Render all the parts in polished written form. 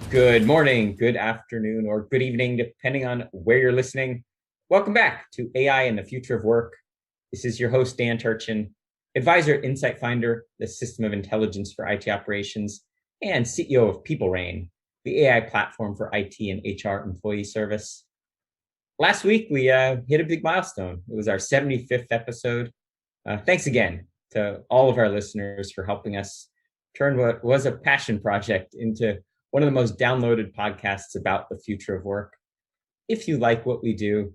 Good morning, good afternoon, or good evening, depending on where you're listening. Welcome back to AI and the Future of Work. This is your host, Dan Turchin, advisor, Insight Finder, the system of intelligence for IT operations, and CEO of PeopleRain, the AI platform for IT and HR employee service. Last week, we hit a big milestone. It was our 75th episode. Thanks again to all of our listeners for helping us turn what was a passion project into one of the most downloaded podcasts about the future of work. If you like what we do,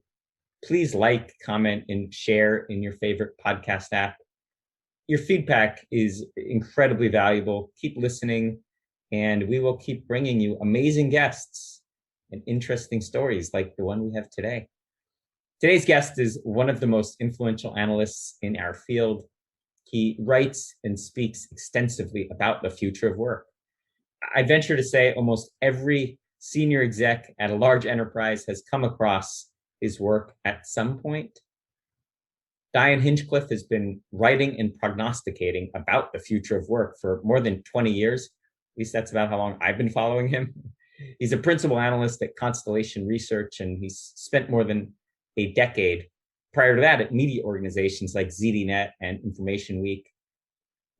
please like, comment, and share in your favorite podcast app. Your feedback is incredibly valuable. Keep listening, and we will keep bringing you amazing guests and interesting stories like the one we have today. Today's guest is one of the most influential analysts in our field. He writes and speaks extensively about the future of work. I venture to say almost every senior exec at a large enterprise has come across his work at some point. Dion Hinchcliffe has been writing and prognosticating about the future of work for more than 20 years. At least that's about how long I've been following him. He's a principal analyst at Constellation Research, and he's spent more than a decade prior to that at media organizations like ZDNet and Information Week.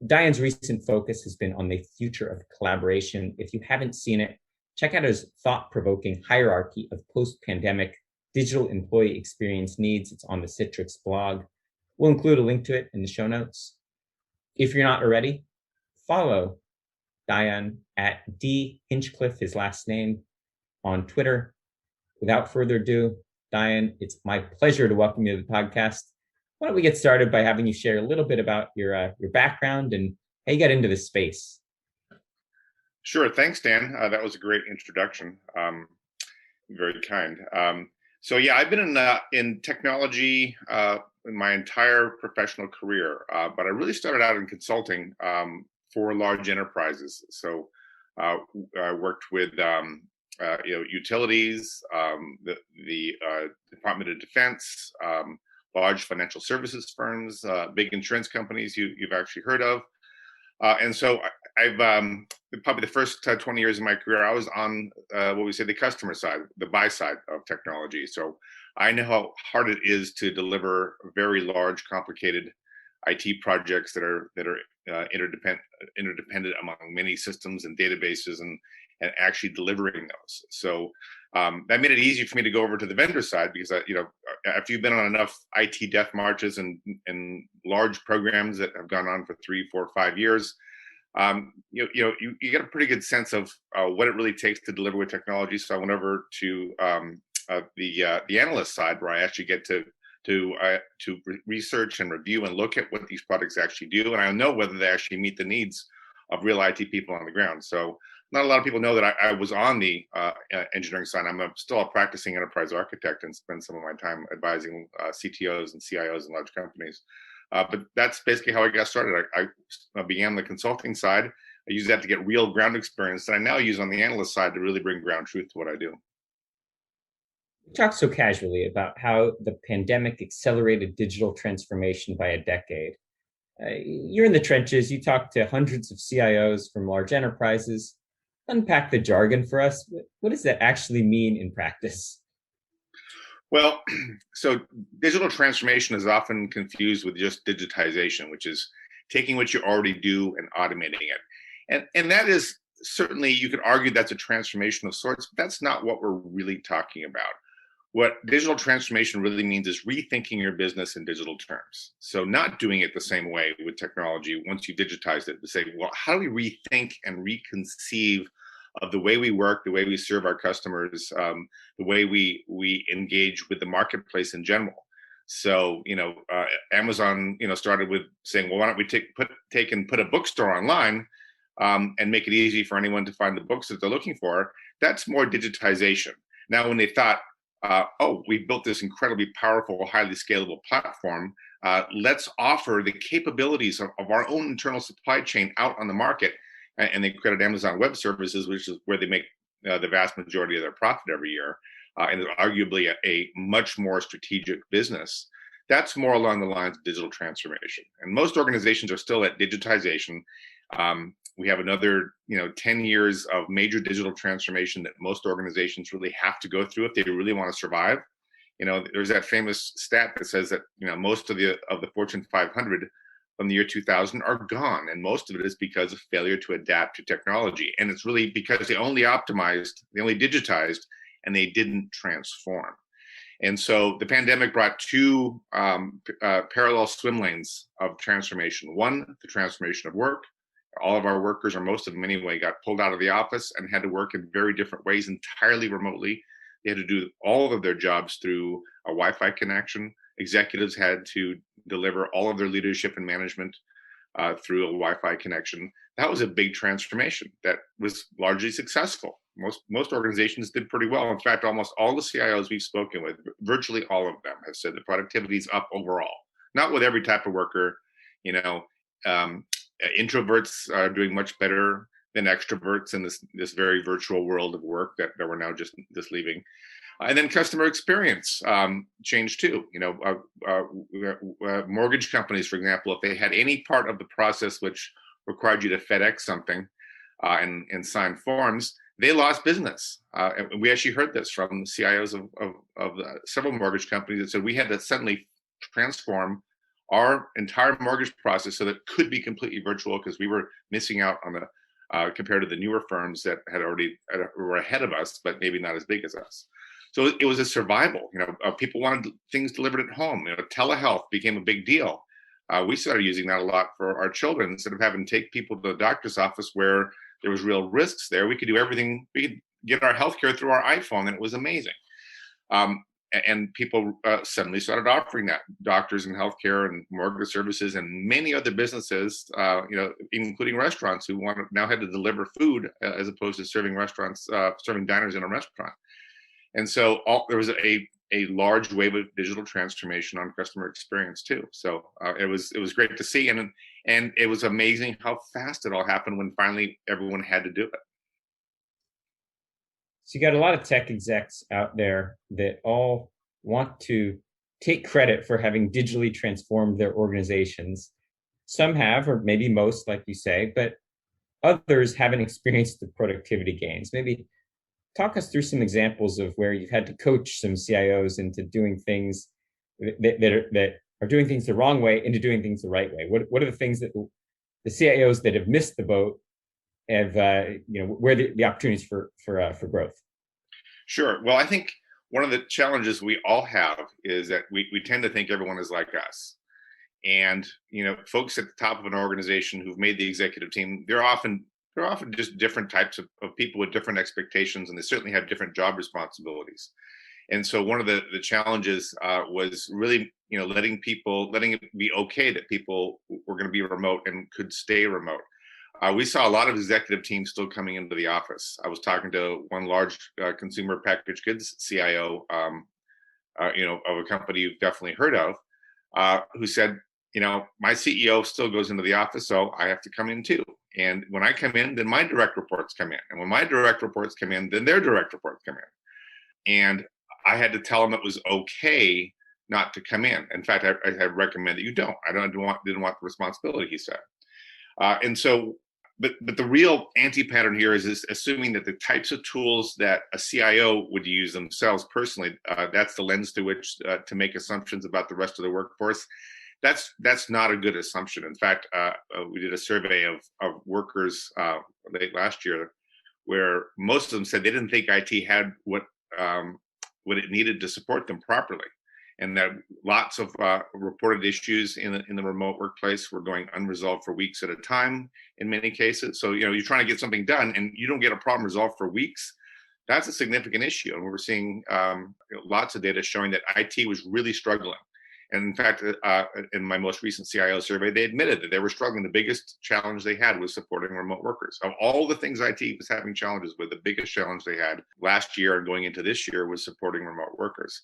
Dion's recent focus has been on the future of collaboration. If you haven't seen it, check out his thought-provoking hierarchy of post-pandemic digital employee experience needs. It's on the Citrix blog. We'll include a link to it in the show notes. If you're not already, follow Dion at D Hinchcliffe, his last name, on Twitter. Without further ado, Dion, it's my pleasure to welcome you to the podcast. Why don't we get started by having you share a little bit about your background and how you got into this space? Sure. Thanks, Dan. That was a great introduction. Very kind. I've been in technology in my entire professional career, but I really started out in consulting for large enterprises. So I worked with utilities, the Department of Defense, large financial services firms, big insurance companies you've actually heard of. And so I've probably the first 20 years of my career, I was on what we say the customer side, the buy side of technology. So I know how hard it is to deliver very large, complicated IT projects that are interdependent among many systems and databases and actually delivering those. So that made it easy for me to go over to the vendor side because after you've been on enough IT death marches and large programs that have gone on for 3, 4, 5 years, you get a pretty good sense of what it really takes to deliver with technology. So I went over to the analyst side where I actually get to research and review and look at what these products actually do, and I know whether they actually meet the needs of real IT people on the ground. So not a lot of people know that I was on the engineering side. I'm still a practicing enterprise architect and spend some of my time advising CTOs and CIOs in large companies. But that's basically how I got started. I began the consulting side. I use that to get real ground experience that I now use on the analyst side to really bring ground truth to what I do. We talked so casually about how the pandemic accelerated digital transformation by a decade. You're in the trenches. You talk to hundreds of CIOs from large enterprises. Unpack the jargon for us. What does that actually mean in practice? Well, so digital transformation is often confused with just digitization, which is taking what you already do and automating it. And that is certainly, you could argue that's a transformation of sorts, but that's not what we're really talking about. What digital transformation really means is rethinking your business in digital terms. So not doing it the same way with technology once you digitized it, to say, well, how do we rethink and reconceive of the way we work, the way we serve our customers, the way we engage with the marketplace in general. So, Amazon, started with saying, well, why don't we take and put a bookstore online and make it easy for anyone to find the books that they're looking for. That's more digitization. Now, when they thought, we built this incredibly powerful, highly scalable platform, let's offer the capabilities of our own internal supply chain out on the market. And they created Amazon Web Services, which is where they make the vast majority of their profit every year, and is arguably a much more strategic business. That's more along the lines of digital transformation. And most organizations are still at digitization. We have another 10 years of major digital transformation that most organizations really have to go through if they really want to survive. There's that famous stat that says that most of the Fortune 500 from the year 2000 are gone, and most of it is because of failure to adapt to technology. And it's really because they only optimized, they only digitized, and they didn't transform. And so the pandemic brought two parallel swim lanes of transformation. One, the transformation of work. All of our workers, or most of them anyway, got pulled out of the office and had to work in very different ways, entirely remotely. They had to do all of their jobs through a Wi-Fi connection. Executives had to deliver all of their leadership and management through a Wi-Fi connection. That was a big transformation that was largely successful. Most organizations did pretty well. In fact, almost all the CIOs we've spoken with, virtually all of them, have said the productivity is up overall. Not with every type of worker. Introverts are doing much better than extroverts in this very virtual world of work that we're now just leaving. And then customer experience changed too. Mortgage companies, for example, if they had any part of the process which required you to FedEx something and sign forms, they lost business. And we actually heard this from the CIOs of several mortgage companies that said we had to suddenly transform our entire mortgage process so that it could be completely virtual because we were missing out on the compared to the newer firms that were ahead of us, but maybe not as big as us. So it was a survival. People wanted things delivered at home. Telehealth became a big deal. We started using that a lot for our children. Instead of having to take people to the doctor's office where there was real risks there, we could do everything. We could get our healthcare through our iPhone, and it was amazing. And people suddenly started offering that. Doctors and healthcare and mortgage services and many other businesses, including restaurants who now had to deliver food as opposed to serving diners in a restaurant. And so there was a large wave of digital transformation on customer experience too. So it was great to see, and it was amazing how fast it all happened when finally everyone had to do it. So you got a lot of tech execs out there that all want to take credit for having digitally transformed their organizations. Some have, or maybe most, like you say, but others haven't experienced the productivity gains. Maybe talk us through some examples of where you've had to coach some CIOs into doing things that are doing things the wrong way into doing things the right way. What are the things that the CIOs that have missed the boat have, where the opportunities for growth? Sure. Well, I think one of the challenges we all have is that we tend to think everyone is like us. And, folks at the top of an organization who've made the executive team, they're often just different types of people with different expectations, and they certainly have different job responsibilities. And so one of the challenges was really, letting it be okay that people were going to be remote and could stay remote. We saw a lot of executive teams still coming into the office. I was talking to one large consumer packaged goods CIO, of a company you've definitely heard of, who said, my CEO still goes into the office, so I have to come in too. And when I come in, then my direct reports come in. And when my direct reports come in, then their direct reports come in. And I had to tell them it was okay not to come in. In fact, I recommend that you don't. Didn't want the responsibility, he said. And so, but the real anti-pattern here is assuming that the types of tools that a CIO would use themselves personally, that's the lens through which to make assumptions about the rest of the workforce. That's not a good assumption. In fact, we did a survey of workers late last year, where most of them said they didn't think IT had what it needed to support them properly, and that lots of reported issues in the remote workplace were going unresolved for weeks at a time in many cases. So you're trying to get something done and you don't get a problem resolved for weeks. That's a significant issue, and we're seeing lots of data showing that IT was really struggling. And in fact, in my most recent CIO survey, they admitted that they were struggling. The biggest challenge they had was supporting remote workers. Of all the things IT was having challenges with, the biggest challenge they had last year and going into this year was supporting remote workers.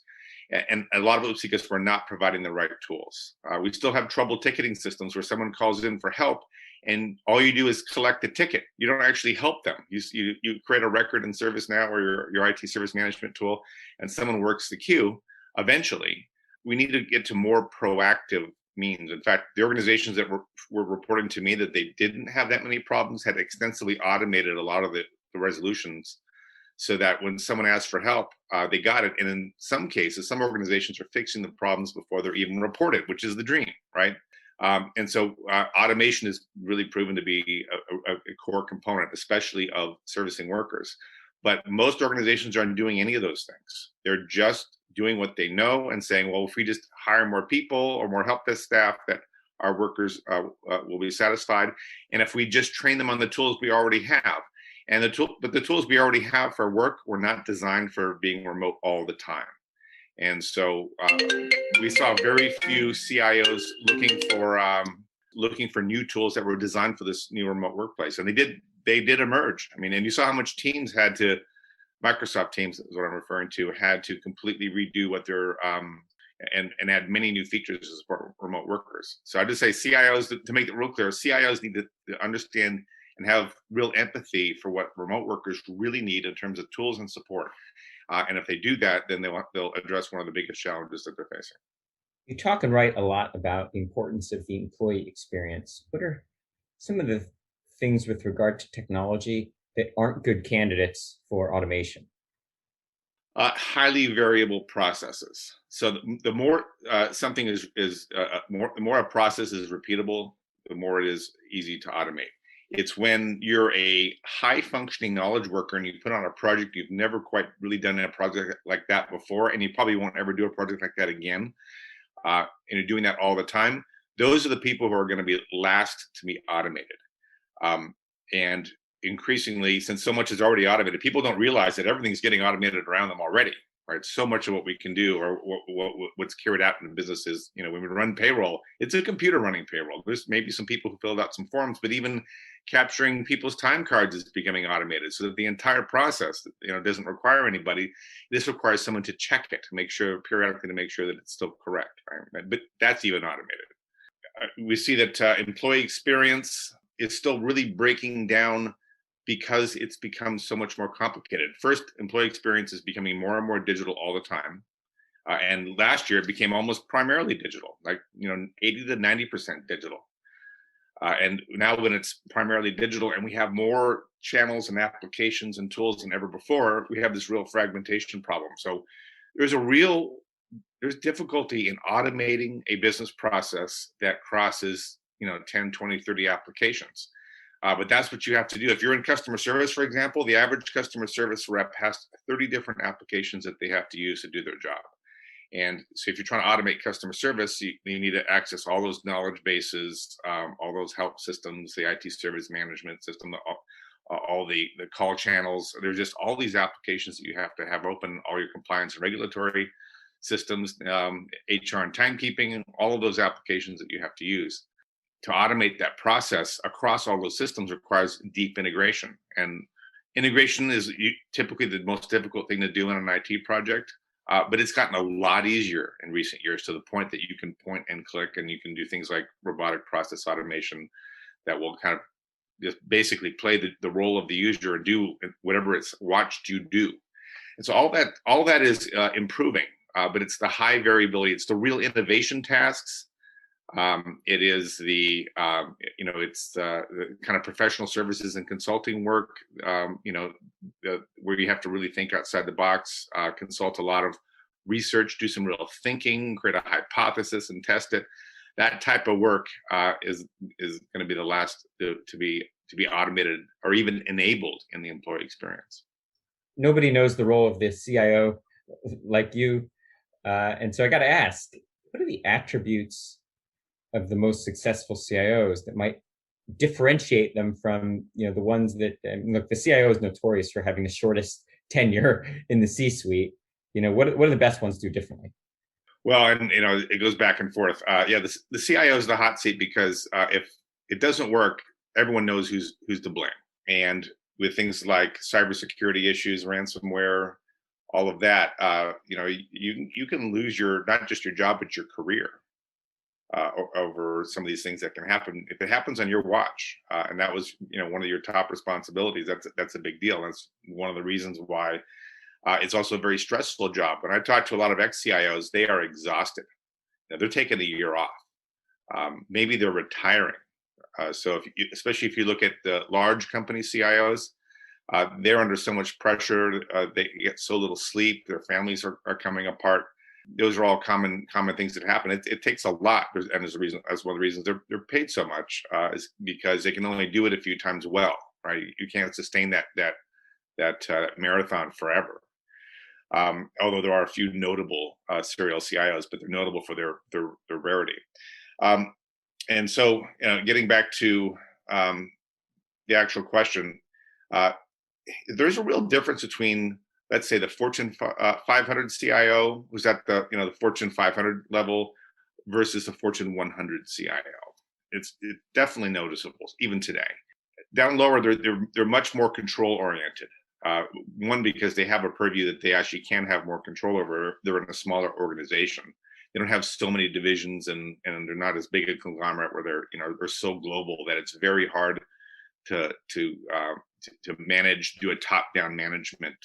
And a lot of it was because we're not providing the right tools. We still have trouble ticketing systems where someone calls in for help and all you do is collect the ticket. You don't actually help them. You create a record in ServiceNow or your IT service management tool, and someone works the queue. Eventually, we need to get to more proactive means. In fact, the organizations that were reporting to me that they didn't have that many problems had extensively automated a lot of the resolutions, so that when someone asked for help, they got it. And in some cases, some organizations are fixing the problems before they're even reported, which is the dream, right? And so automation has really proven to be a core component, especially of servicing workers. But most organizations aren't doing any of those things. They're just doing what they know and saying, well, if we just hire more people or more help desk staff, that our workers will be satisfied. And if we just train them on the tools we already have, and the tools we already have for work were not designed for being remote all the time. And so we saw very few CIOs looking for new tools that were designed for this new remote workplace, and they did emerge. I mean, and you saw how much Microsoft Teams is what I'm referring to, had to completely redo what their and add many new features to support remote workers. So I just say CIOs, to make it real clear, CIOs need to understand and have real empathy for what remote workers really need in terms of tools and support. And if they do that, then they'll address one of the biggest challenges that they're facing. You talk and write a lot about the importance of the employee experience. What are some of the things with regard to technology that aren't good candidates for automation? Highly variable processes. So the more something the more a process is repeatable, the more it is easy to automate. It's when you're a high functioning knowledge worker and you put on a project you've never quite really done a project like that before, and you probably won't ever do a project like that again, and you're doing that all the time. Those are the people who are going to be last to be automated. And increasingly, since so much is already automated, people don't realize that everything's getting automated around them already, right? So much of what we can do, or what's carried out in the business is, when we run payroll, it's a computer running payroll. There's maybe some people who filled out some forms, but even capturing people's time cards is becoming automated, so that the entire process, doesn't require anybody. This requires someone to check it, to make sure periodically, to make sure that it's still correct, right? But that's even automated. We see that employee experience is still really breaking down, because it's become so much more complicated. First, employee experience is becoming more and more digital all the time. And last year it became almost primarily digital, like 80 to 90% digital. And now when it's primarily digital and we have more channels and applications and tools than ever before, we have this real fragmentation problem. So there's difficulty in automating a business process that crosses 10, 20, 30 applications. But that's what you have to do. If you're in customer service, for example, the average customer service rep has 30 different applications that they have to use to do their job. And so if you're trying to automate customer service, you need to access all those knowledge bases, all those help systems, the IT service management system, all the call channels. There's just all these applications that you have to have open, all your compliance and regulatory systems, HR and timekeeping, all of those applications that you have to use. To automate that process across all those systems requires deep integration. And integration is typically the most difficult thing to do in an IT project, but it's gotten a lot easier in recent years, to the point that you can point and click, and you can do things like robotic process automation that will kind of just basically play the role of the user and do whatever it's watched you do. And so all that is improving, but it's the high variability. It's the real innovation tasks. It is it's the kind of professional services and consulting work, where you have to really think outside the box, consult a lot of research, do some real thinking, create a hypothesis and test it. That type of work is going to be the last to be automated or even enabled in the employee experience. Nobody knows the role of the CIO like you, and so I got to ask, what are the attributes of the most successful CIOs that might differentiate them from the ones that look? The CIO is notorious for having the shortest tenure in the C-suite. What do the best ones do differently? Well, and it goes back and forth. The CIO is the hot seat because if it doesn't work, everyone knows who's to blame. And with things like cybersecurity issues, ransomware, all of that, you can lose not just your job but your career over some of these things that can happen if it happens on your watch. And that was one of your top responsibilities. That's a big deal. That's one of the reasons why it's also a very stressful job. When I talk to a lot of ex-CIOs, they are exhausted. They're taking a year off. Maybe they're retiring. Especially if you look at the large company CIOs, they're under so much pressure. They get so little sleep. Their families are coming apart. Those are all common things that happen. It takes a lot, and there's a reason. That's one of the reasons they're paid so much, is because they can only do it a few times well, right? You can't sustain that marathon forever. Although there are a few notable serial CIOs, but they're notable for their rarity. And so, getting back to the actual question, there's a real difference between, let's say, the Fortune 500 CIO, who's at the Fortune 500 level, versus the Fortune 100 CIO. It's definitely noticeable, even today. Down lower, they're much more control oriented. One, because they have a purview that they actually can have more control over. They're in a smaller organization. They don't have so many divisions, and they're not as big a conglomerate where they're so global that it's very hard to manage, do a top-down management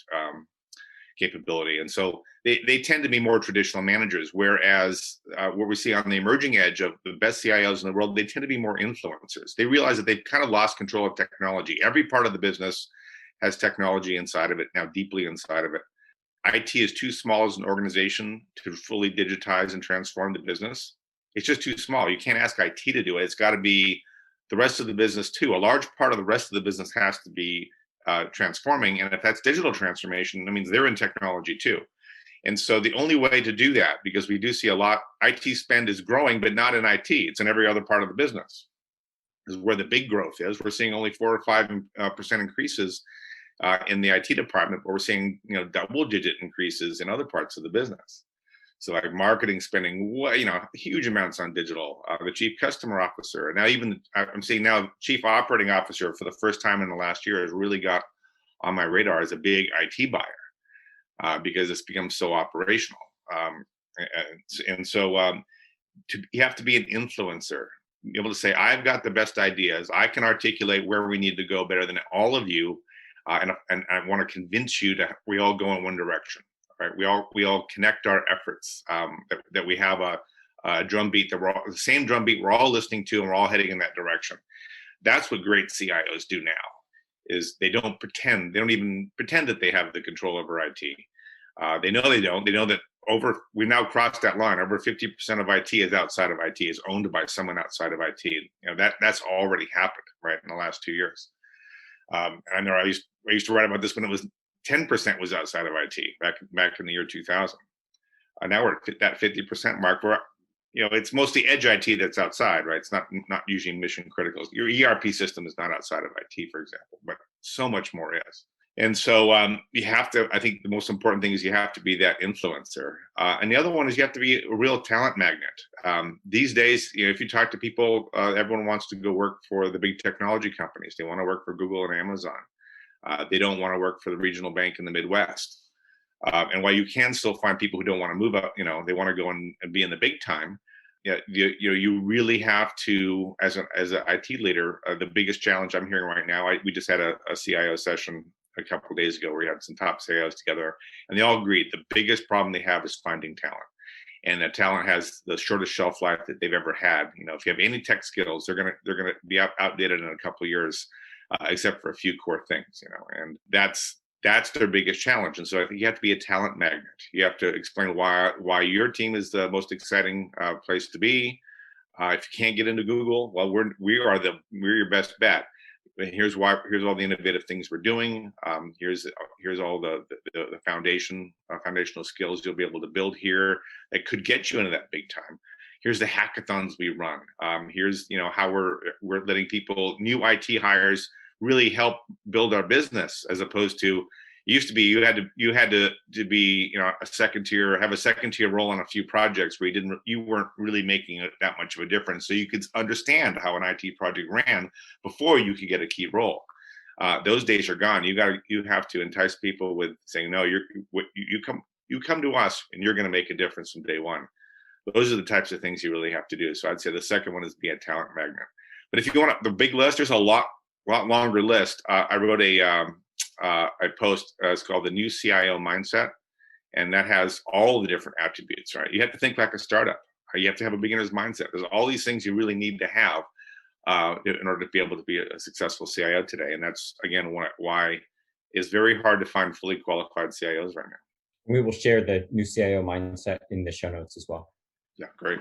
capability. And so they tend to be more traditional managers, whereas what we see on the emerging edge of the best CIOs in the world, they tend to be more influencers. They realize that they've kind of lost control of technology. Every part of the business has technology inside of it, now deeply inside of it. IT is too small as an organization to fully digitize and transform the business. It's just too small. You can't ask IT to do it. It's got to be the rest of the business too. A large part of the rest of the business has to be transforming. And if that's digital transformation, that means they're in technology too. And so the only way to do that, because we do see a lot, IT spend is growing, but not in IT. It's in every other part of the business. This is where the big growth is. We're seeing only 4 or 5% increases in the IT department, but we're seeing double-digit increases in other parts of the business. So like marketing spending, huge amounts on digital. The chief customer officer, and now even I'm seeing now chief operating officer for the first time in the last year has really got on my radar as a big IT buyer because it's become so operational. You have to be an influencer, be able to say, I've got the best ideas. I can articulate where we need to go better than all of you. And I want to convince you that we all go in one direction, right? We all connect our efforts, that we have a drumbeat, the same drumbeat we're all listening to, and we're all heading in that direction. That's what great CIOs do now, is they don't even pretend that they have the control over IT. They know they don't. They know that we've now crossed that line. Over 50% of IT is outside of IT, is owned by someone outside of IT. That's already happened, right, in the last 2 years. I know I used to write about this when it was 10% was outside of IT back in the year 2000. Now we're at that 50% mark where it's mostly edge IT that's outside, right? It's not usually mission critical. Your ERP system is not outside of IT, for example, but so much more is. And so you have to. I think the most important thing is you have to be that influencer, and the other one is you have to be a real talent magnet. These days, if you talk to people, everyone wants to go work for the big technology companies. They want to work for Google and Amazon. They don't want to work for the regional bank in the Midwest. And while you can still find people who don't want to move up, they want to go and be in the big time. You really have to, as an IT leader, the biggest challenge I'm hearing right now. We just had a CIO session a couple of days ago where we had some top CIOs together, and they all agreed the biggest problem they have is finding talent. And that talent has the shortest shelf life that they've ever had. If you have any tech skills, they're gonna be outdated in a couple of years, except for a few core things. And that's their biggest challenge. And so I think you have to be a talent magnet. You have to explain why your team is the most exciting place to be. If you can't get into Google, well, we're your best bet. Here's why. Here's all the innovative things we're doing. Here's all the foundational skills you'll be able to build here that could get you into that big time. Here's the hackathons we run. Here's how we're letting new IT hires really help build our business, as opposed to it used to be you had to be a second tier, have a second tier role on a few projects where you weren't really making that much of a difference, so you could understand how an IT project ran before you could get a key role. Those days are gone. You have to entice people with saying, no, you come to us and you're going to make a difference from day one. Those are the types of things you really have to do. So I'd say the second one is be a talent magnet. But if you want the big list, there's a lot longer list. I wrote a post. It's called the New CIO Mindset, and that has all the different attributes. Right, you have to think like a startup. You have to have a beginner's mindset. There's all these things you really need to have in order to be able to be a successful CIO today. And that's, again, why it's very hard to find fully qualified CIOs right now. We will share the new CIO mindset in the show notes as well. Yeah, great.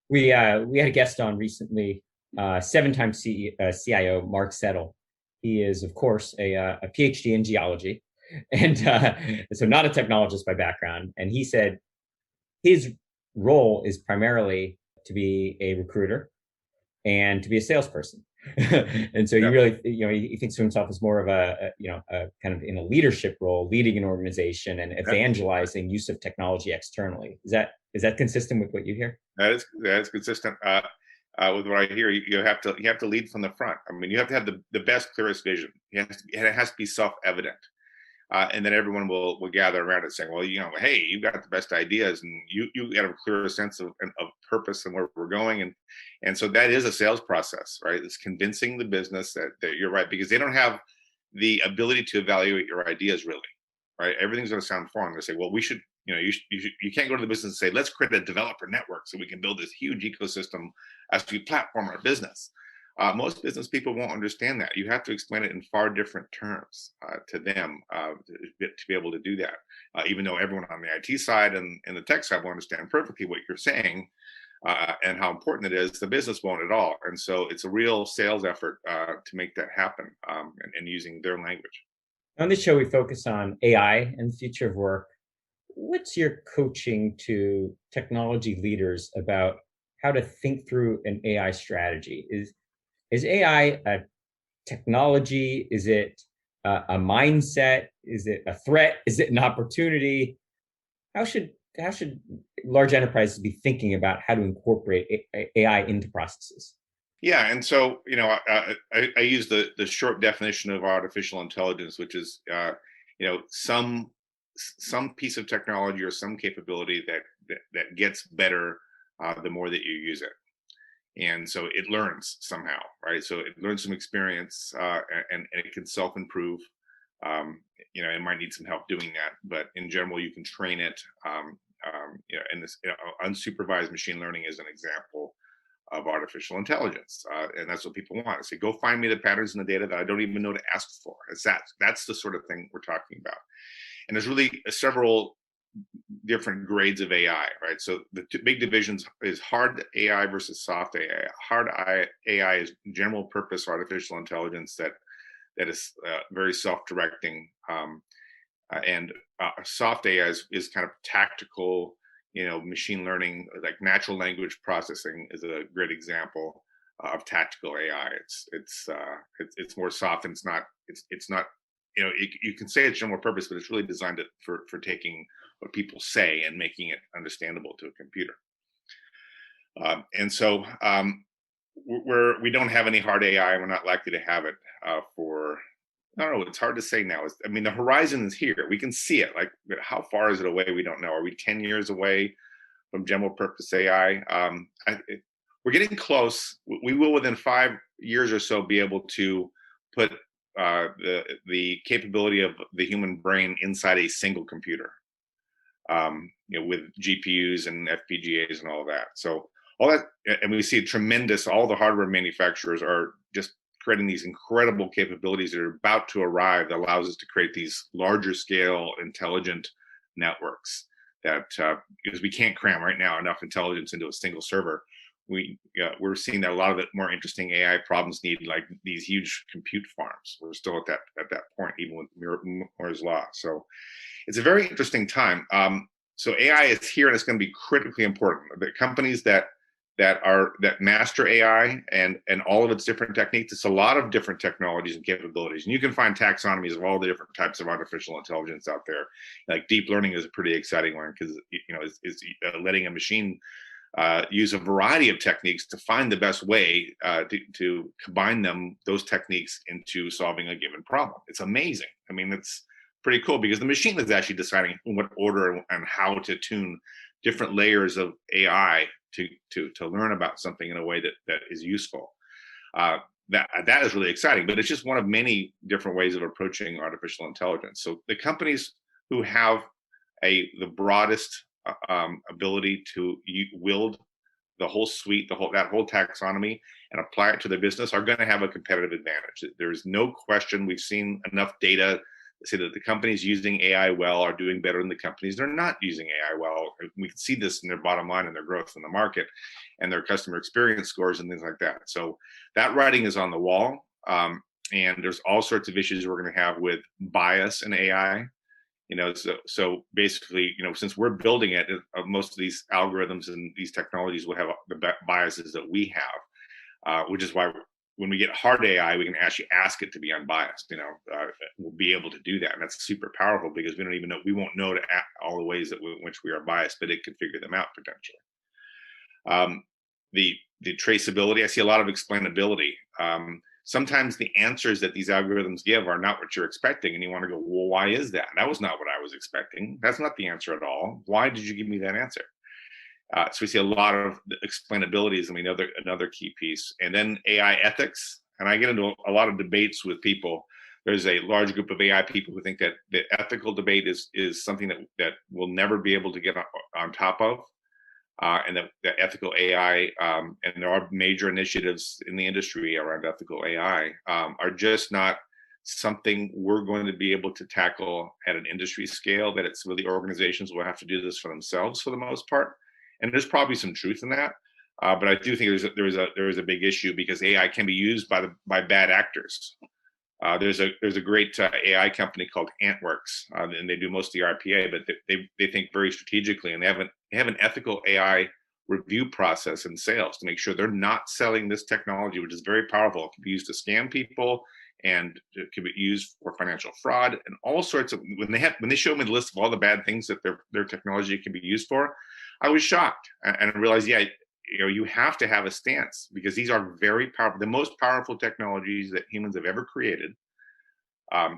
We had a guest on recently, 7-time CIO, Mark Settle. He is, of course, a PhD in geology, and so not a technologist by background. And he said his role is primarily to be a recruiter and to be a salesperson. And so he really, he thinks of himself as more of a kind of in a leadership role, leading an organization and evangelizing use of technology externally. Is that consistent with what you hear? That is consistent with what I hear. You have to lead from the front. I mean, you have to have the best, clearest vision. It has to be self-evident. And then everyone will gather around it saying, well, hey, you've got the best ideas, and you got a clearer sense of purpose and where we're going. And so that is a sales process, right? It's convincing the business that you're right, because they don't have the ability to evaluate your ideas, really, right? Everything's going to sound foreign. They say, well, we should, you can't go to the business and say, let's create a developer network so we can build this huge ecosystem as we platform our business. Most business people won't understand that. You have to explain it in far different terms to them to be able to do that. Even though everyone on the IT side and the tech side will understand perfectly what you're saying and how important it is, the business won't at all. And so it's a real sales effort to make that happen and using their language. On this show, we focus on AI and the future of work. What's your coaching to technology leaders about how to think through an AI strategy? Is AI a technology? Is it a mindset? Is it a threat? Is it an opportunity? How should large enterprises be thinking about how to incorporate AI into processes? Yeah, and so I use the short definition of artificial intelligence, which is some piece of technology or some capability that gets better the more that you use it. And so it learns somehow, right? So it learns some experience and it can self-improve. It might need some help doing that, but in general, you can train it. And this unsupervised machine learning is an example of artificial intelligence. And that's what people want. Say, go find me the patterns in the data that I don't even know to ask for. That's the sort of thing we're talking about. And there's really several different grades of AI, right? So the two big divisions is hard AI versus soft AI. Hard AI is general purpose artificial intelligence that is very self-directing, and soft AI is kind of tactical, machine learning, like natural language processing is a great example of tactical AI. It's more soft, and it's not. You can say it's general purpose, but it's really designed for taking what people say and making it understandable to a computer. And so we don't have any hard AI. We're not likely to have it for, I don't know, it's hard to say now. The horizon is here. We can see it. Like, how far is it away? We don't know. Are we 10 years away from general purpose AI? We're getting close. We will, within 5 years or so, be able to put the capability of the human brain inside a single computer, with GPUs and FPGAs and all of that. So all that, and we see all the hardware manufacturers are just creating these incredible capabilities that are about to arrive that allows us to create these larger scale intelligent networks that, because we can't cram right now enough intelligence into a single server. We're seeing that a lot of the more interesting AI problems need like these huge compute farms. We're still at that point, even with Moore's law. So it's a very interesting time. So AI is here, and it's going to be critically important. The companies that master AI and all of its different techniques, it's a lot of different technologies and capabilities. And you can find taxonomies of all the different types of artificial intelligence out there. Like deep learning is a pretty exciting one, because it's letting a machine use a variety of techniques to find the best way to combine those techniques into solving a given problem. It's amazing. It's pretty cool, because the machine is actually deciding in what order and how to tune different layers of AI to learn about something in a way that is useful. That is really exciting, but it's just one of many different ways of approaching artificial intelligence. So the companies who have the broadest ability to wield the whole suite, that whole taxonomy, and apply it to their business are going to have a competitive advantage. There's no question. We've seen enough data to say that the companies using AI well are doing better than the companies they're not using AI well. We can see this in their bottom line and their growth in the market and their customer experience scores and things like that. So that writing is on the wall. And there's all sorts of issues we're going to have with bias in AI. So basically, since we're building it, most of these algorithms and these technologies will have the biases that we have, which is why when we get hard AI, we can actually ask it to be unbiased. We'll be able to do that, and that's super powerful because we won't know all the ways in which we are biased, but it can figure them out potentially. The traceability, I see a lot of explainability. Sometimes the answers that these algorithms give are not what you're expecting, and you want to go, well, why is that? That was not what I was expecting. That's not the answer at all. Why did you give me that answer? So we see a lot of explainability is another key piece. And then AI ethics. And I get into a lot of debates with people. There's a large group of AI people who think that the ethical debate is something that we'll never be able to get on top of. And that ethical AI, and there are major initiatives in the industry around ethical AI, are just not something we're going to be able to tackle at an industry scale. That it's really organizations will have to do this for themselves for the most part. And there's probably some truth in that, but I do think there is a big issue because AI can be used by bad actors. There's a great AI company called AntWorks, and they do most of the RPA, but they think very strategically, and they have an ethical AI review process in sales to make sure they're not selling this technology, which is very powerful. It can be used to scam people, and it can be used for financial fraud and all sorts of. When they show me the list of all the bad things that their technology can be used for, I was shocked and I realized, you have to have a stance because these are very powerful. The most powerful technologies that humans have ever created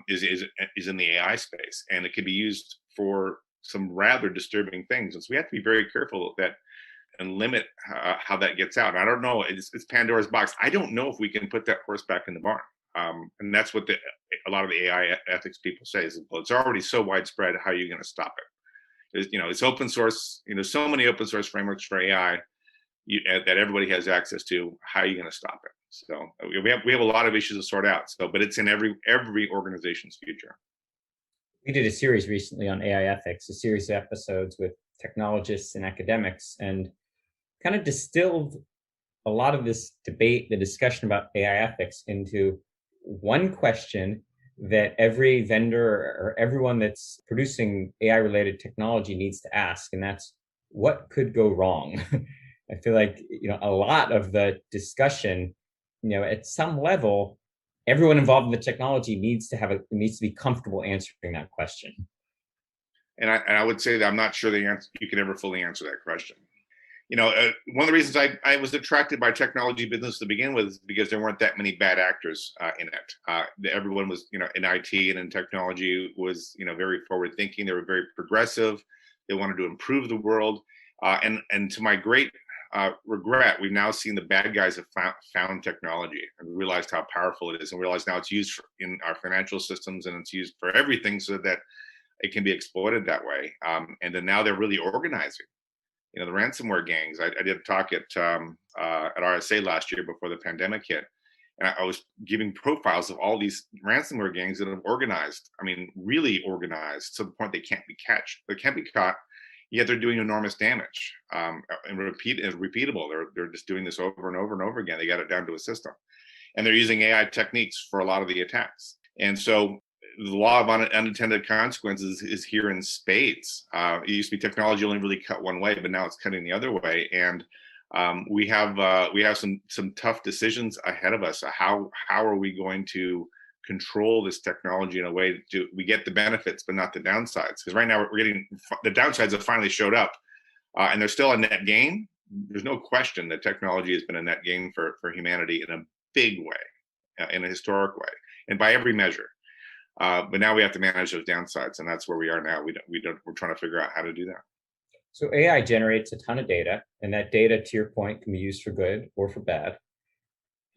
is in the AI space, and it can be used for some rather disturbing things. And so we have to be very careful that and limit how that gets out. And I don't know. It's Pandora's box. I don't know if we can put that horse back in the barn. And that's what a lot of the AI ethics people say is, well, it's already so widespread. How are you going to stop it? It's open source. So many open source frameworks for AI that everybody has access to. How are you going to stop it? So we have a lot of issues to sort out. But it's in every organization's future. We did a series recently on AI ethics, a series of episodes with technologists and academics, and kind of distilled a lot of this debate, the discussion about AI ethics, into one question that every vendor or everyone that's producing AI-related technology needs to ask, and that's, what could go wrong? I feel like a lot of the discussion, at some level, everyone involved in the technology needs to be comfortable answering that question. And I would say that I'm not sure you can ever fully answer that question. One of the reasons I was attracted by technology business to begin with is because there weren't that many bad actors in it. Everyone was, in IT and in technology was, very forward thinking. They were very progressive. They wanted to improve the world. And to my great regret, we've now seen the bad guys have found technology and realized how powerful it is, and realized now it's used in our financial systems and it's used for everything so that it can be exploited that way. And then now they're really organizing. The ransomware gangs. I did a talk at RSA last year before the pandemic hit, and I was giving profiles of all these ransomware gangs that have organized. I mean, really organized to the point they can't be caught. Yet they're doing enormous damage and repeatable. They're just doing this over and over and over again. They got it down to a system, and they're using AI techniques for a lot of the attacks. And so the law of unintended consequences is here in spades. It used to be technology only really cut one way, but now it's cutting the other way. And we have some tough decisions ahead of us. How are we going to control this technology in a way that we get the benefits but not the downsides? Because right now we're getting the downsides have finally showed up, and there's still a net gain. There's no question that technology has been a net gain for humanity in a big way, in a historic way, and by every measure. But now we have to manage those downsides, and that's where we are now. We're trying to figure out how to do that. So AI generates a ton of data, and that data, to your point, can be used for good or for bad.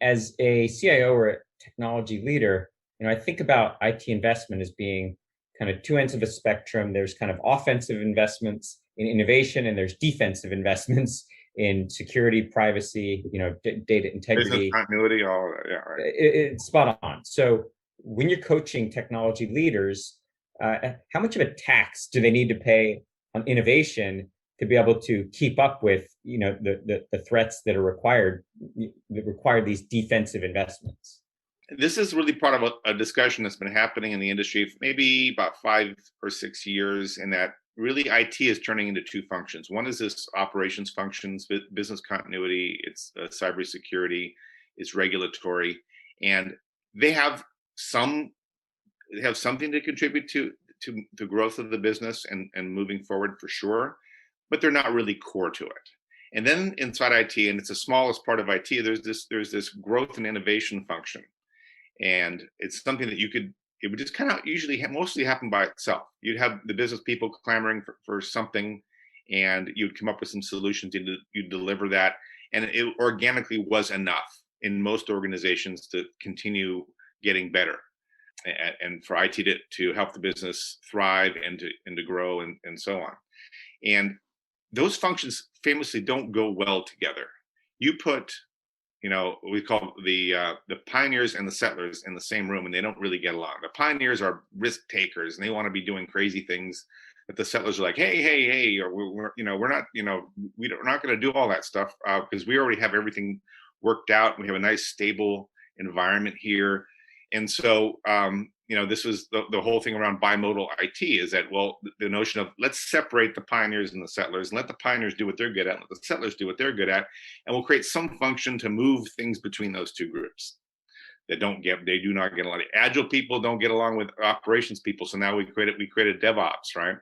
As a CIO or a technology leader, I think about IT investment as being kind of two ends of a spectrum. There's kind of offensive investments in innovation, and there's defensive investments in security, privacy, data Business integrity. continuity, all that. Yeah, right. It's spot on. So when you're coaching technology leaders, how much of a tax do they need to pay on innovation to be able to keep up with the threats that are required that require these defensive investments? This is really part of a discussion that's been happening in the industry for maybe about 5 or 6 years, in that really IT is turning into two functions. One is this operations functions, business continuity, it's cybersecurity, it's regulatory, and they have something to contribute to the growth of the business and moving forward for sure, but they're not really core to it. And then inside IT, and it's the smallest part of IT, there's this growth and innovation function. And it's something that it would just kind of usually mostly happen by itself. You'd have the business people clamoring for something, and you'd come up with some solutions, you'd deliver that. And it organically was enough in most organizations to continue getting better, and for IT to help the business thrive and to grow and so on. And those functions famously don't go well together. You put we call the pioneers and the settlers in the same room, and they don't really get along. The pioneers are risk takers, and they want to be doing crazy things. But the settlers are like, hey, or we're not going to do all that stuff because we already have everything worked out. We have a nice stable environment here, and so this was the whole thing around bimodal IT, is that, well, the notion of let's separate the pioneers and the settlers and let the pioneers do what they're good at, let the settlers do what they're good at, and we'll create some function to move things between those two groups that they do not get along. The agile people don't get along with operations people, so now we created DevOps, right?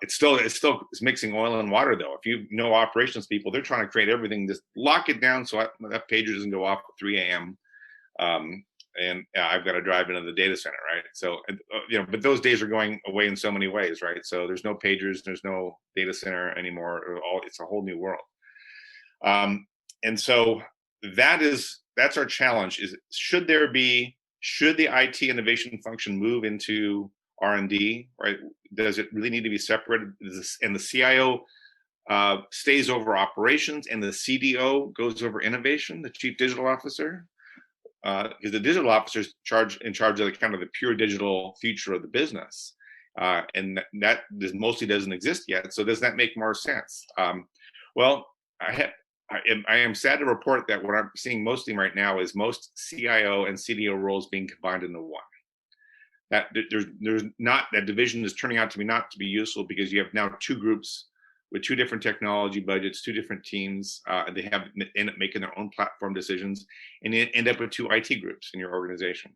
It's mixing oil and water, though. If you know operations people, they're trying to create everything, just lock it down so that pager doesn't go off at 3 a.m. And I've got to drive into the data center, right? So, but those days are going away in so many ways, right? So there's no pagers, there's no data center anymore. It's a whole new world. And so that's our challenge: is should the IT innovation function move into R&D, right? Does it really need to be separated? And the CIO stays over operations, and the CDO goes over innovation, the chief digital officer? Because the digital officer is in charge of the kind of the pure digital future of the business, and that mostly doesn't exist yet. So does that make more sense? Well, I am sad to report that what I'm seeing mostly right now is most CIO and CDO roles being combined into one. That there's not, that division is turning out to be not to be useful, because you have now two groups with two different technology budgets, two different teams. They end up making their own platform decisions, and end up with two IT groups in your organization.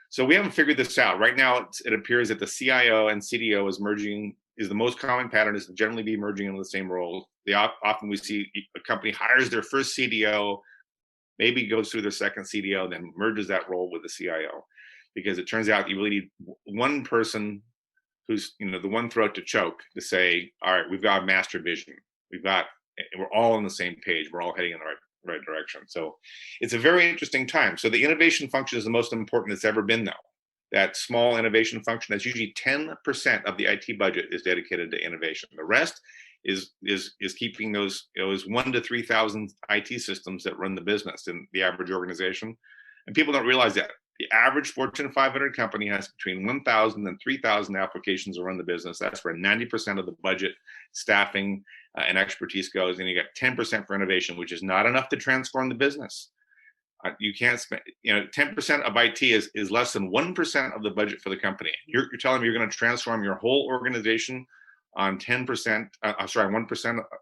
So we haven't figured this out. Right now, it appears that the CIO and CDO is the most common pattern, is to generally be merging into the same role. Often we see a company hires their first CDO, maybe goes through their second CDO, then merges that role with the CIO, because it turns out you really need one person who's the one throat to choke to say, all right, we've got a master vision. We're all on the same page. We're all heading in the right direction. So it's a very interesting time. So the innovation function is the most important it's ever been, though. That small innovation function, that's usually 10% of the IT budget, is dedicated to innovation. The rest is keeping those 1 to 3,000 IT systems that run the business in the average organization. And people don't realize that. The average Fortune 500 company has between 1,000 and 3,000 applications to run the business. That's where 90% of the budget, staffing, and expertise goes. And you got 10% for innovation, which is not enough to transform the business. You can't spend, 10% of IT is less than 1% of the budget for the company. You're telling me you're going to transform your whole organization on 1%,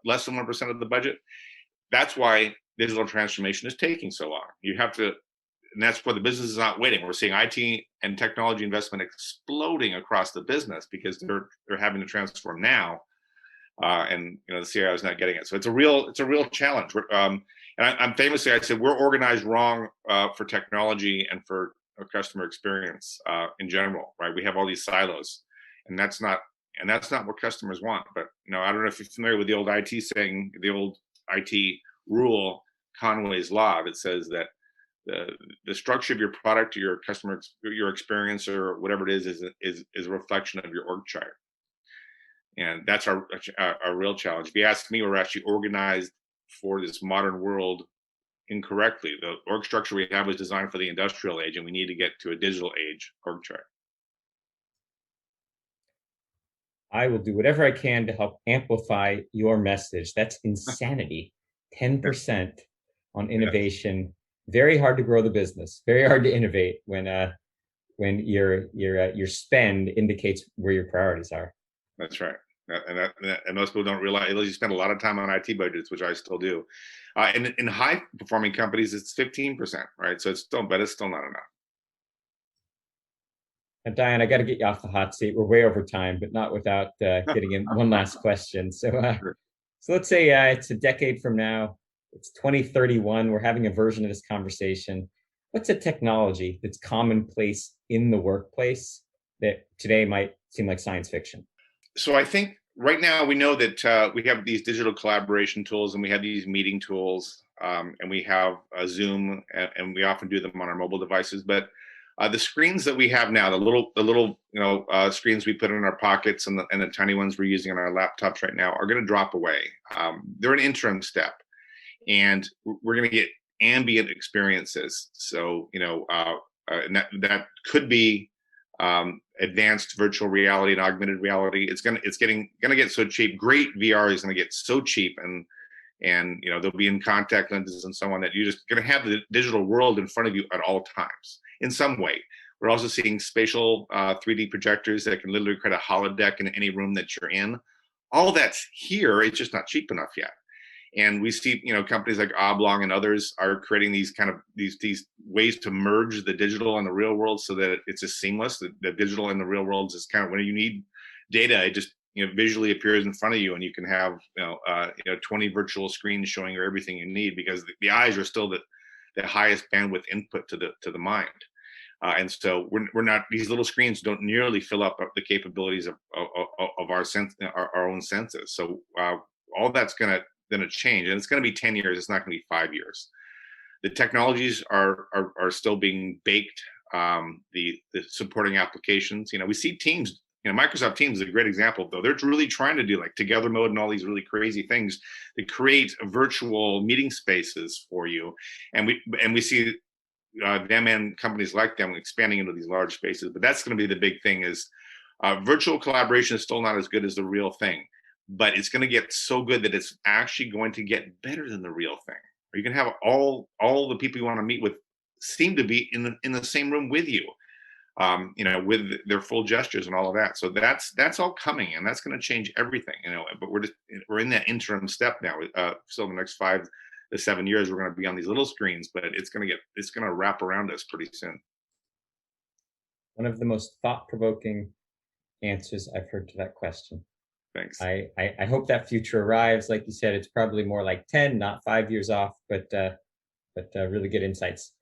less than 1% of the budget? That's why digital transformation is taking so long. You have to. And that's where the business is not waiting. We're seeing IT and technology investment exploding across the business because they're having to transform now, and the CIO is not getting it. So it's a real challenge. And I'm famously, I said, we're organized wrong for technology and for customer experience in general, right? We have all these silos, and that's not what customers want. But I don't know if you're familiar with the old IT saying, the old IT rule, Conway's Law, that says that the structure of your product, or your customer, your experience, or whatever it is a reflection of your org chart. And that's our real challenge. If you ask me, we're actually organized for this modern world incorrectly. The org structure we have was designed for the industrial age, and we need to get to a digital age org chart. I will do whatever I can to help amplify your message. That's insanity. 10% on innovation. Very hard to grow the business. Very hard to innovate when your spend indicates where your priorities are. That's right. And most people don't realize. You spend a lot of time on IT budgets, which I still do. In high performing companies, it's 15%, right? So it's still not enough. And Dion, I got to get you off the hot seat. We're way over time, but not without getting in one last question. So let's say it's a decade from now. It's 2031. We're having a version of this conversation. What's a technology that's commonplace in the workplace that today might seem like science fiction? So I think right now we know that we have these digital collaboration tools, and we have these meeting tools, and we have Zoom, and we often do them on our mobile devices. But the screens that we have now, the little screens we put in our pockets, and the tiny ones we're using on our laptops right now, are going to drop away. They're an interim step, and we're going to get ambient experiences. So and that could be advanced virtual reality and augmented reality. It's gonna get so cheap. Great VR is gonna get so cheap, and they'll be in contact lenses and so on, that you're just gonna have the digital world in front of you at all times in some way. We're also seeing spatial 3D projectors that can literally create a holodeck in any room that you're in. All that's here. It's just not cheap enough yet. And we see, companies like Oblong and others are creating these these ways to merge the digital and the real world, so that it's just seamless. The digital and the real world is kind of, when you need data, it just visually appears in front of you, and you can have 20 virtual screens showing you everything you need, because the eyes are still the highest bandwidth input to the mind. And so we're not, these little screens don't nearly fill up the capabilities of our own senses. So all that's going to change, and it's going to be 10 years. It's not going to be 5 years. The technologies are still being baked. The supporting applications, we see Teams. Microsoft Teams is a great example, though. They're really trying to do like together mode and all these really crazy things to create virtual meeting spaces for you. And we see them and companies like them expanding into these large spaces. But that's going to be the big thing. Is virtual collaboration is still not as good as the real thing. But it's going to get so good that it's actually going to get better than the real thing. Or you can have all the people you want to meet with seem to be in the same room with you, with their full gestures and all of that. So that's all coming, and that's going to change everything. But we're in that interim step now. So in the next 5 to 7 years, we're going to be on these little screens, but it's going to wrap around us pretty soon. One of the most thought-provoking answers I've heard to that question. Thanks. I hope that future arrives. Like you said, it's probably more like 10, not 5 years off, but really good insights.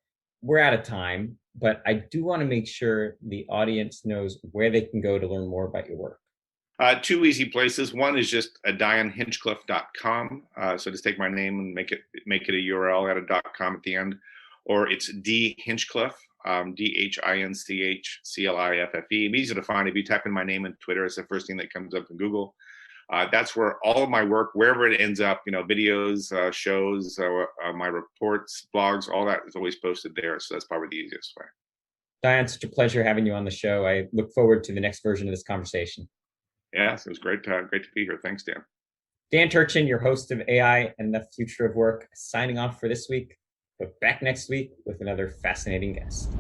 We're out of time, but I do want to make sure the audience knows where they can go to learn more about your work. 2 easy places. One is just dionhinchcliffe.com. So just take my name and make it a URL, add a .com at the end, or it's D Hinchcliffe, DHINCHCLIFFE. Easy to find. If you type in my name in Twitter, it's the first thing that comes up in Google. That's where all of my work, wherever it ends up, videos, shows, my reports, blogs, all that is always posted there. So that's probably the easiest way. Dion, such a pleasure having you on the show. I look forward to the next version of this conversation. Yes, it was great to be here. Thanks, Dan. Dan Turchin, your host of AI and the Future of Work, signing off for this week, but back next week with another fascinating guest.